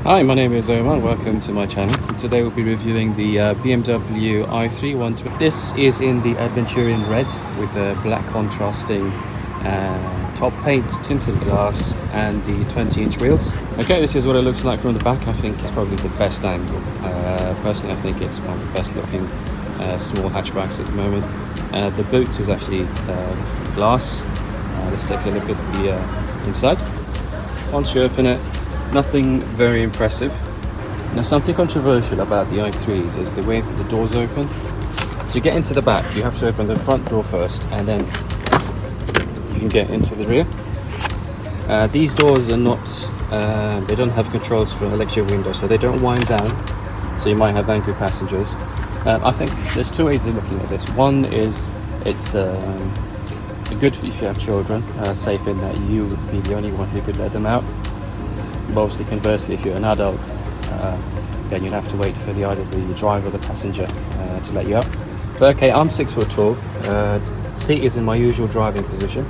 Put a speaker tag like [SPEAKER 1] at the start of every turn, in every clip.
[SPEAKER 1] Hi, my name is Omar. Welcome to my channel. Today we'll be reviewing the BMW i3 120. This is in the Adventurian red with the black contrasting top paint, tinted glass and the 20-inch wheels. Okay, this is what it looks like from the back. I think it's probably the best angle. Personally, I think it's one of the best looking small hatchbacks at the moment. The boot is actually glass. Let's take a look at the inside. Once you open it, nothing very impressive. Now, something controversial about the i3s is the way the doors open. To get into the back, you have to open the front door first, and then you can get into the rear. These doors are not, they don't have controls for electric windows, so they don't wind down, so you might have angry passengers. I think there's two ways of looking at this. One is it's good if you have children, safe in that you would be the only one who could let them out. Mostly conversely, if you're an adult, then you'd have to wait for either the driver or the passenger to let you out. But okay, I'm 6 foot tall. Seat is in my usual driving position.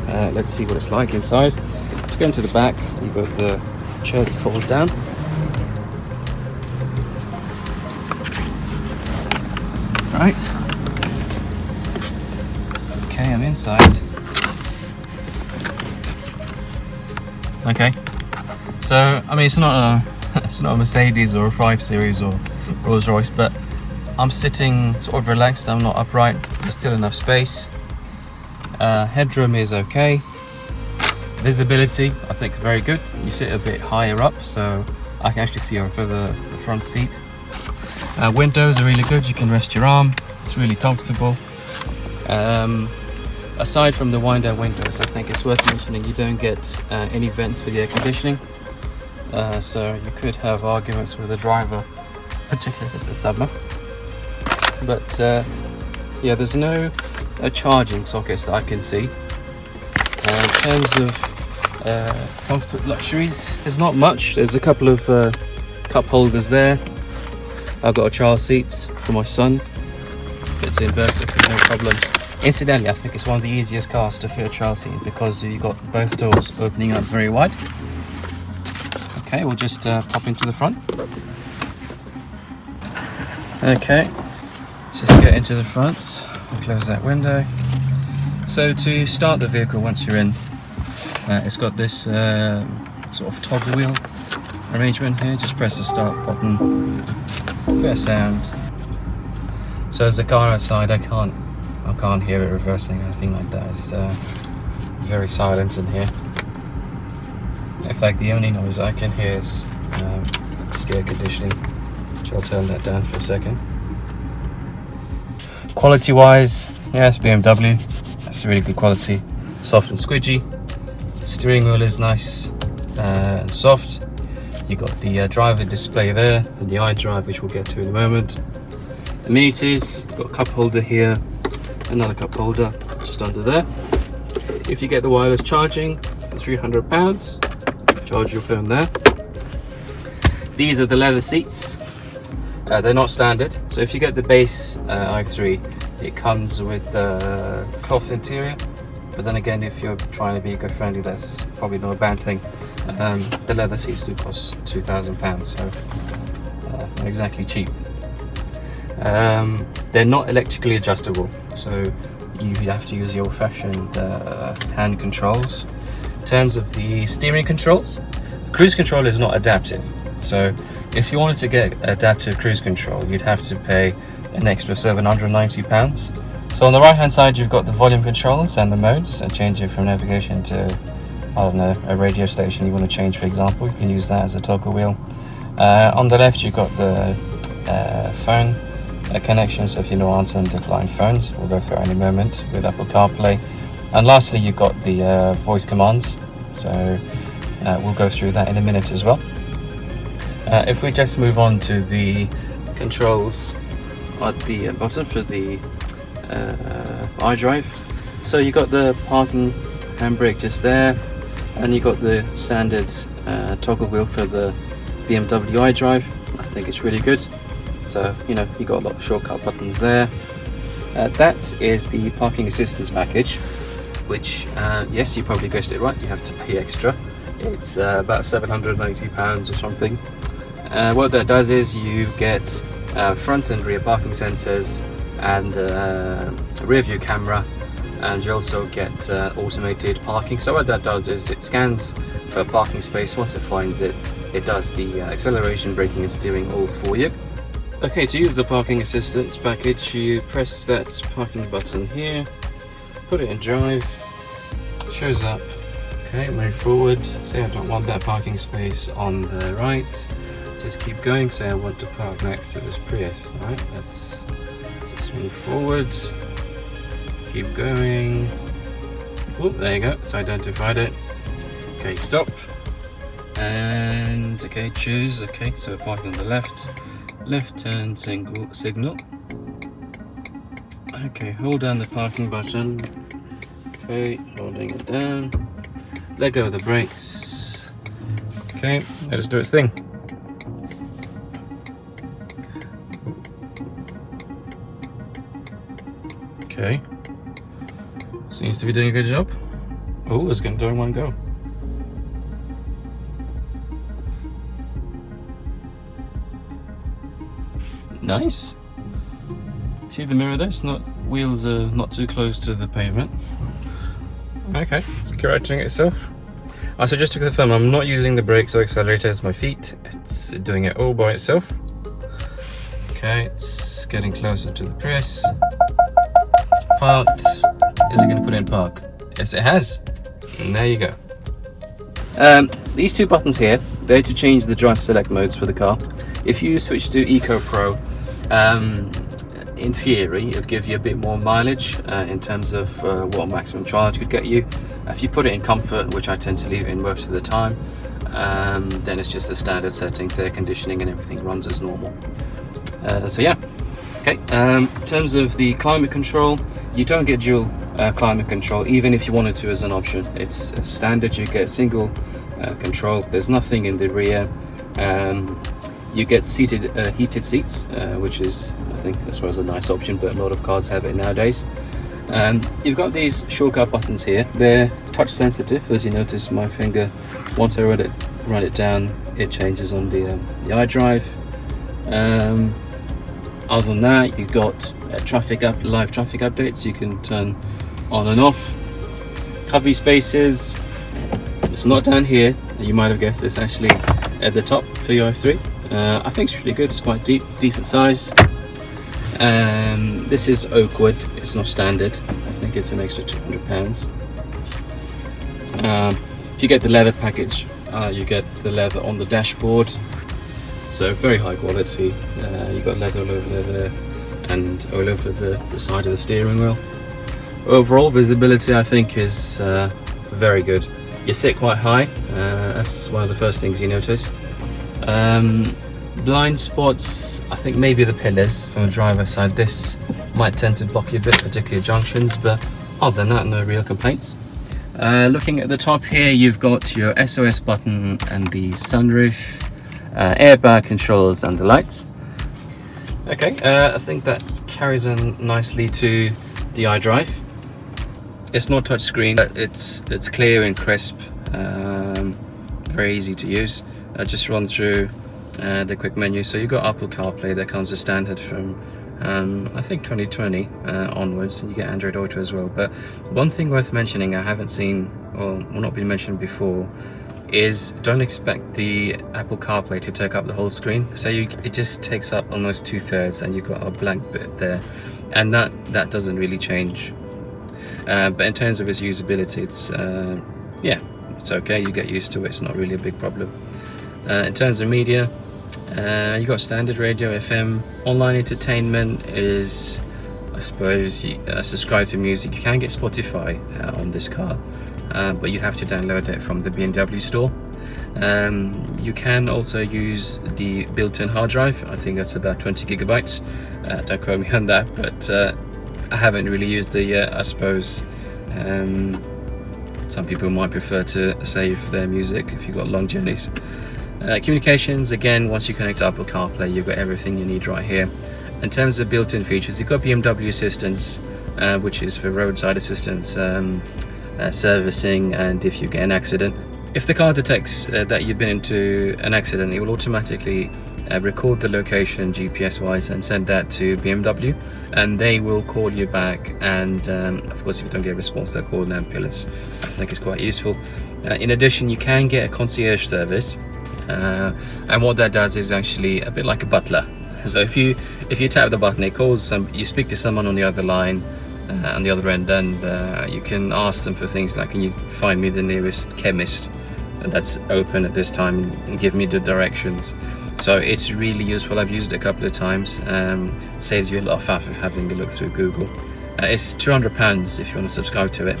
[SPEAKER 1] Let's see what it's like inside. To go into the back, you've got the chair that folds down. Right. Okay, I'm inside. Okay. So, I mean, it's not a Mercedes or a 5 Series or Rolls Royce, but I'm sitting sort of relaxed. I'm not upright. There's still enough space. Headroom is okay. Visibility, I think, very good. You sit a bit higher up, so I can actually see over the front seat. Windows are really good. You can rest your arm. It's really comfortable. Aside from the wind-down windows, I think it's worth mentioning you don't get any vents for the air conditioning. So you could have arguments with the driver, particularly if it's the summer. But yeah, there's no charging sockets that I can see. In terms of comfort luxuries, there's not much. There's a couple of cup holders there. I've got a child seat for my son. Fits in perfectly, no problems. Incidentally, I think it's one of the easiest cars to fit a child seat because you've got both doors opening up very wide. Okay, we'll just pop into the front. Okay, just get into the front. We'll close that window. So to start the vehicle, once you're in, it's got this sort of toggle wheel arrangement here. Just press the start button, get a sound. So as the car outside, I can't hear it reversing or anything like that. It's very silent in here. In fact, the only noise I can hear is the air conditioning, which I'll turn that down for a second. Quality wise, yeah, it's BMW. That's really good quality. Soft and squidgy. Steering wheel is nice and soft. You got the driver display there and the i-Drive, which we'll get to in a moment. Amenities, got a cup holder here, another cup holder just under there. If you get the wireless charging for £300, charge your phone there. These are the leather seats. They're not standard, so if you get the base i3, it comes with the cloth interior, but then again, if you're trying to be eco-friendly, that's probably not a bad thing. The leather seats do cost £2,000, so not exactly cheap. They're not electrically adjustable, so you have to use the old-fashioned hand controls. In terms of the steering controls, cruise control is not adaptive, so if you wanted to get adaptive cruise control, you'd have to pay an extra £790. So on the right hand side, you've got the volume controls and the modes, and change it from navigation to, I don't know, a radio station you want to change, for example. You can use that as a toggle wheel. On the left, you've got the phone connection, so if you know answer and decline phones, we'll go through it in a moment with Apple CarPlay. And lastly, you've got the voice commands, so we'll go through that in a minute as well. If we just move on to the controls at the bottom for the i-Drive, so you got the parking handbrake just there, and you got the standard toggle wheel for the BMW i-Drive. I think it's really good. So, you know, you got a lot of shortcut buttons there. That is the parking assistance package, which, yes, you probably guessed it right, you have to pay extra. It's about £790 or something. What that does is you get front and rear parking sensors and rear view camera, and you also get automated parking. So what that does is it scans for a parking space. Once it finds it, it does the acceleration, braking and steering all for you. Okay, to use the parking assistance package, you press that parking button here, put it in drive, shows up. Okay, move forward. Say I don't want that parking space on the right, just keep going. Say I want to park next to this Prius. Alright, let's just move forward, keep going. Oh, there you go, it's identified it. Okay, stop. And okay, choose. Okay, so parking on the left turn signal. Okay, hold down the parking button. Okay, holding it down. Let go of the brakes. Okay, let us do its thing. Okay, seems to be doing a good job. Oh, it's going to do in one go. Nice. See the mirror there? It's not, wheels are not too close to the pavement. Okay, it's correcting itself. So just to confirm, I'm not using the brakes or accelerator as my feet. It's doing it all by itself. Okay, it's getting closer to the Prius. It's parked. Is it going to put in park? Yes, it has. And there you go. These two buttons here, they're to change the drive select modes for the car. If you switch to Eco Pro, in theory, it'll give you a bit more mileage in terms of what maximum charge could get you. If you put it in comfort, which I tend to leave in most of the time, then it's just the standard settings, air conditioning and everything runs as normal. So yeah, okay. In terms of the climate control, you don't get dual climate control, even if you wanted to as an option. It's standard, you get single control. There's nothing in the rear. You get heated seats, which is, I think, I suppose, a nice option, but a lot of cars have it nowadays. You've got these shortcut buttons here. They're touch sensitive, as you notice. My finger, once I run it down, it changes on the I-Drive. Other than that, you've got live traffic updates. You can turn on and off. Cubby spaces. It's not down here. You might have guessed it's actually at the top for your i3. I think it's really good. It's quite deep, decent size. This is oak wood. It's not standard. I think it's an extra £200. If you get the leather package, you get the leather on the dashboard. So very high quality. You got leather all over there and all over the side of the steering wheel. Overall visibility, I think, is very good. You sit quite high. That's one of the first things you notice. Blind spots, I think maybe the pillars from the driver's side. This might tend to block you a bit, particularly at junctions, but other than that, no real complaints. Looking at the top here, you've got your SOS button and the sunroof, airbag controls and the lights. Okay, I think that carries on nicely to the I-Drive. It's not touchscreen, but it's clear and crisp, very easy to use. Just run through the quick menu. So you've got Apple CarPlay that comes as standard from I think 2020 onwards. You get Android Auto as well. But one thing worth mentioning I haven't seen, or not been mentioned before, is don't expect the Apple CarPlay to take up the whole screen. So it just takes up almost 2/3 and you've got a blank bit there, and that doesn't really change. But in terms of its usability, it's yeah, it's okay. You get used to it. It's not really a big problem. In terms of media, you got standard radio, FM. Online entertainment is, I suppose, you subscribe to music. You can get Spotify on this car, but you have to download it from the BMW store. You can also use the built-in hard drive. I think that's about 20 gigabytes. Don't quote me on that, but I haven't really used it yet. I suppose some people might prefer to save their music if you've got long journeys. Communications, again, once you connect to Apple CarPlay, you've got everything you need right here. In terms of built-in features, you've got BMW Assistance, which is for roadside assistance, servicing, and if you get an accident. If the car detects that you've been into an accident, it will automatically record the location GPS wise and send that to BMW, and they will call you back. And of course, if you don't get a response, they'll call an ambulance. I think it's quite useful. In addition, you can get a concierge service, and what that does is actually a bit like a butler. So if you tap the button, it calls you speak to someone on the other line, on the other end, and you can ask them for things like, can you find me the nearest chemist that's open at this time, and give me the directions. So it's really useful. I've used it a couple of times. Saves you a lot of faff of having a look through Google. It's £200 if you want to subscribe to it.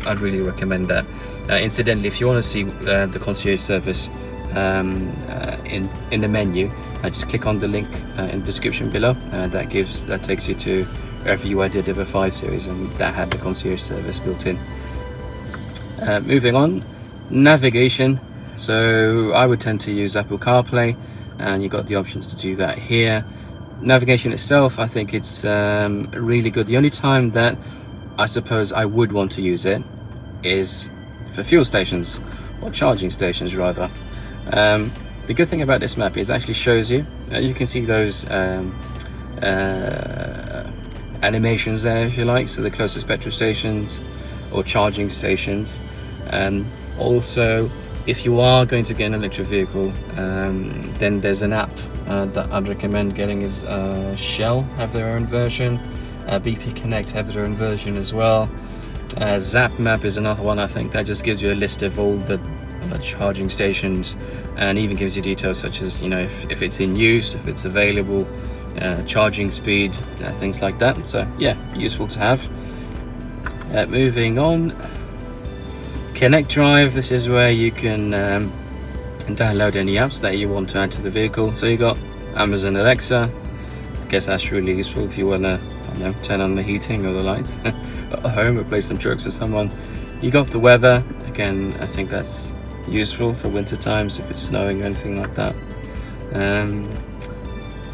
[SPEAKER 1] I'd really recommend that. Incidentally, if you want to see the concierge service in the menu, just click on the link in the description below. That takes you to a review I did of a 5 Series, and that had the concierge service built in. Moving on, navigation. So I would tend to use Apple CarPlay, and you've got the options to do that here. Navigation itself, I think it's really good. The only time that I suppose I would want to use it is for fuel stations, or charging stations rather. The good thing about this map is it actually shows you, you can see those animations there, if you like, so the closest petrol stations or charging stations. Also, if you are going to get an electric vehicle, then there's an app that I'd recommend getting. Is Shell have their own version, BP Connect have their own version as well. Zap Map is another one. I think that just gives you a list of all the charging stations, and even gives you details such as, you know, if it's in use, if it's available, charging speed, things like that. So yeah, useful to have. Moving on, Connect Drive. This is where you can download any apps that you want to add to the vehicle. So you got Amazon Alexa. I guess that's really useful if you want to, I don't know, turn on the heating or the lights at home, or play some jokes with someone. You got the weather. Again, I think that's useful for winter times if it's snowing or anything like that.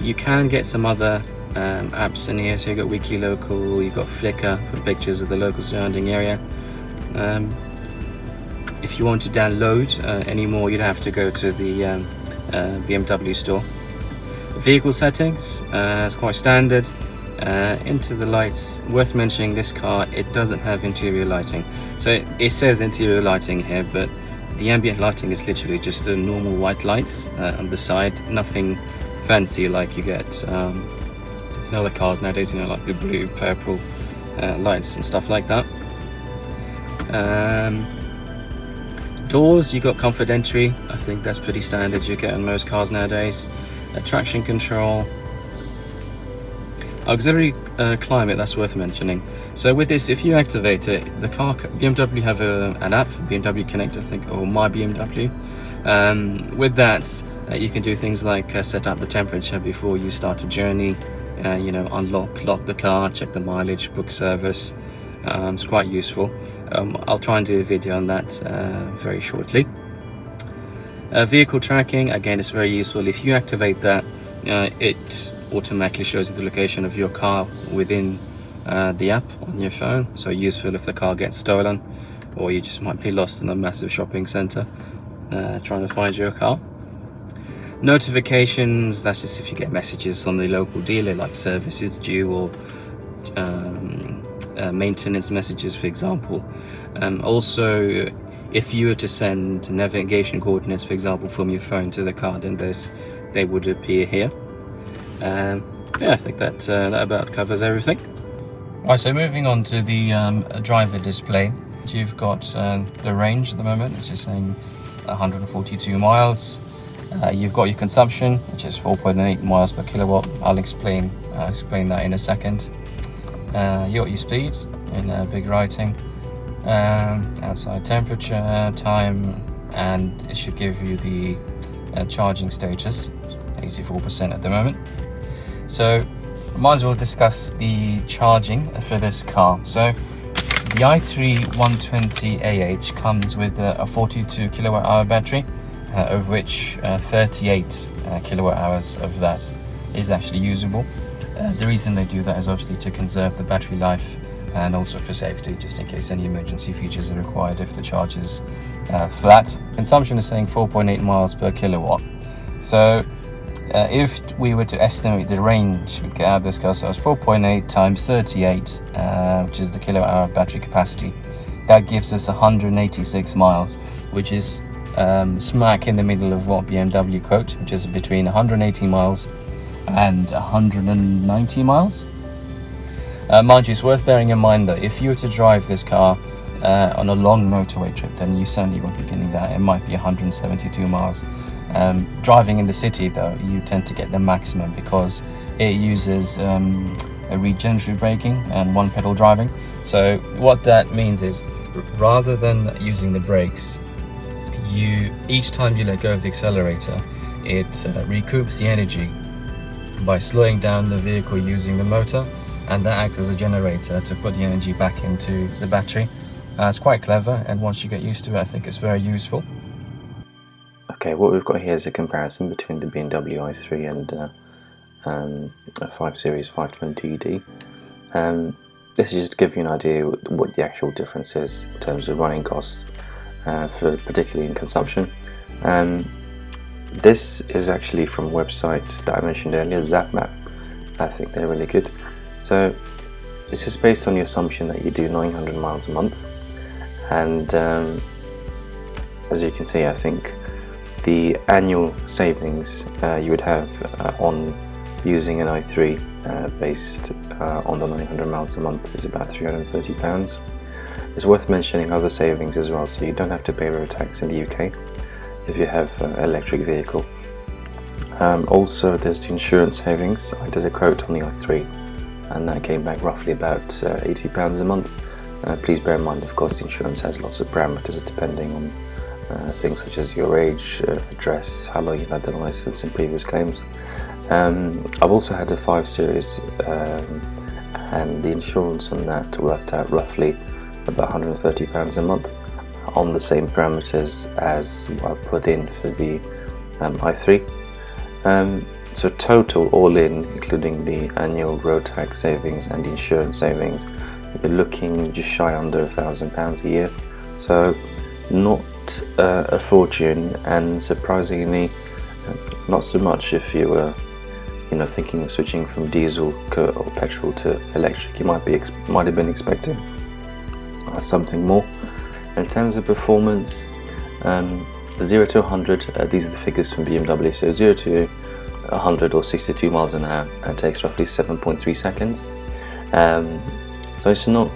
[SPEAKER 1] You can get some other apps in here. So you got Wiki Local, you got Flickr for pictures of the local surrounding area. If you want to download any more, you'd have to go to the BMW store. Vehicle settings, it's quite standard. Into the lights, worth mentioning, this car, it doesn't have interior lighting. So it says interior lighting here, but the ambient lighting is literally just the normal white lights on the side, nothing fancy like you get in other cars nowadays, you know, like the blue, purple lights and stuff like that. Doors, you got comfort entry. I think that's pretty standard, you get on most cars nowadays. Traction control. Auxiliary climate, that's worth mentioning. So with this, if you activate it, the car, BMW have an app, BMW Connect, I think, or My BMW. With that, you can do things like set up the temperature before you start a journey, you know, lock the car, check the mileage, book service. It's quite useful. I'll try and do a video on that very shortly. Vehicle tracking, again, it's very useful. If you activate that, it automatically shows you the location of your car within the app on your phone. So useful if the car gets stolen, or you just might be lost in a massive shopping center trying to find your car. Notifications, that's just if you get messages from the local dealer, like services due, or maintenance messages, for example. Also, if you were to send navigation coordinates, for example, from your phone to the car, then they would appear here. Yeah, I think that about covers everything. Right, so moving on to the driver display. You've got the range at the moment. It's just saying 142 miles. You've got your consumption, which is 4.8 miles per kilowatt. I'll explain that in a second. You got your speed in big writing, outside temperature, time, and it should give you the charging status, 84% at the moment. So might as well discuss the charging for this car. So the i3 120AH comes with a 42 kilowatt hour battery, of which 38 kilowatt hours of that is actually usable. The reason they do that is obviously to conserve the battery life and also for safety, just in case any emergency features are required if the charge is flat. Consumption is saying 4.8 miles per kilowatt. So if we were to estimate the range we get out of this car, so it's 4.8 times 38, which is the kilowatt hour battery capacity. That gives us 186 miles, which is smack in the middle of what BMW quote, which is between 180 miles and 190 miles. Mind you, it's worth bearing in mind that if you were to drive this car on a long motorway trip, then you certainly won't be getting that. It might be 172 miles. Driving in the city though, you tend to get the maximum because it uses a regenerative braking and one pedal driving. So what that means is, rather than using the brakes, each time you let go of the accelerator, it recoups the energy by slowing down the vehicle using the motor, and that acts as a generator to put the energy back into the battery. It's quite clever, and once you get used to it, I think it's very useful. Okay, what we've got here is a comparison between the BMW i3 and a 5 Series 520D. This is just to give you an idea what the actual difference is in terms of running costs, particularly in consumption. This is actually from a website that I mentioned earlier, ZapMap. I think they're really good. So this is based on the assumption that you do 900 miles a month, and as you can see, I think the annual savings you would have on using an i3 based on the 900 miles a month is about £330. It's worth mentioning other savings as well, so you don't have to pay road tax in the UK if you have an electric vehicle. Also, there's the insurance savings. I did a quote on the i3 and that came back roughly about £80 a month. Please bear in mind, of course, the insurance has lots of parameters depending on things such as your age, address, how long you've had the license and previous claims. I've also had a 5 Series and the insurance on that worked out roughly about £130 a month on the same parameters as what I put in for the i3. So total, all in, including the annual road tax savings and the insurance savings, you're looking just shy under £1,000 a year. So not a fortune, and surprisingly not so much if you were thinking of switching from diesel or petrol to electric. You might have been expecting something more. In terms of performance, 0 to 100, these are the figures from BMW. So 0 to 100 or 62 miles an hour takes roughly 7.3 seconds. So it's not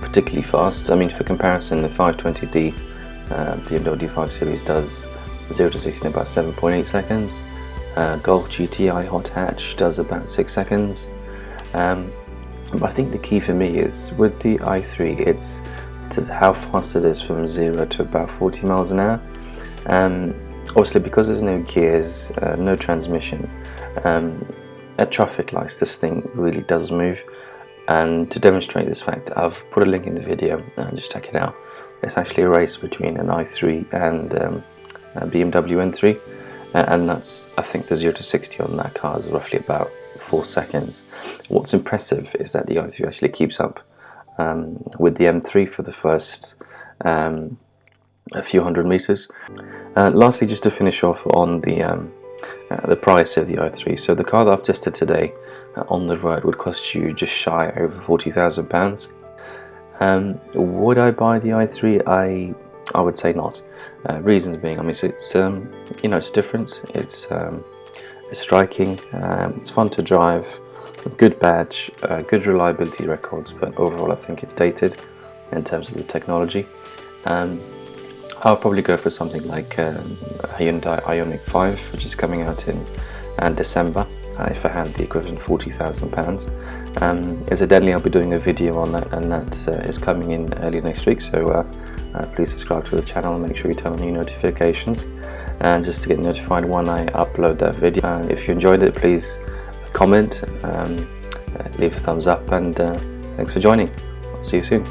[SPEAKER 1] particularly fast. I mean, for comparison, the 520D BMW 5 Series does 0 to 60 in about 7.8 seconds. Golf GTI hot hatch does about 6 seconds. But I think the key for me is with the i3, it's how fast it is from 0 to about 40 miles an hour. Obviously, because there's no gears, no transmission, at traffic lights this thing really does move. And to demonstrate this fact, I've put a link in the video, just check it out. It's actually a race between an i3 and a BMW M3, and that's, I think the 0 to 60 on that car is roughly about 4 seconds. What's impressive is that the i3 actually keeps up with the M3 for the first a few hundred meters. Lastly, just to finish off on the price of the i3, so the car that I've tested today on the road would cost you just shy over £40,000. Would I buy the i3? I would say not. Reasons being, I mean, so it's it's different. It's striking. It's fun to drive. Good badge, good reliability records, but overall I think it's dated in terms of the technology. I'll probably go for something like Hyundai Ioniq 5, which is coming out in December. If I had the equivalent £40,000. Incidentally, I'll be doing a video on that, and that is coming in early next week. So please subscribe to the channel and make sure you turn on your notifications, just to get notified when I upload that video. If you enjoyed it, please comment, leave a thumbs up, and thanks for joining. I'll see you soon.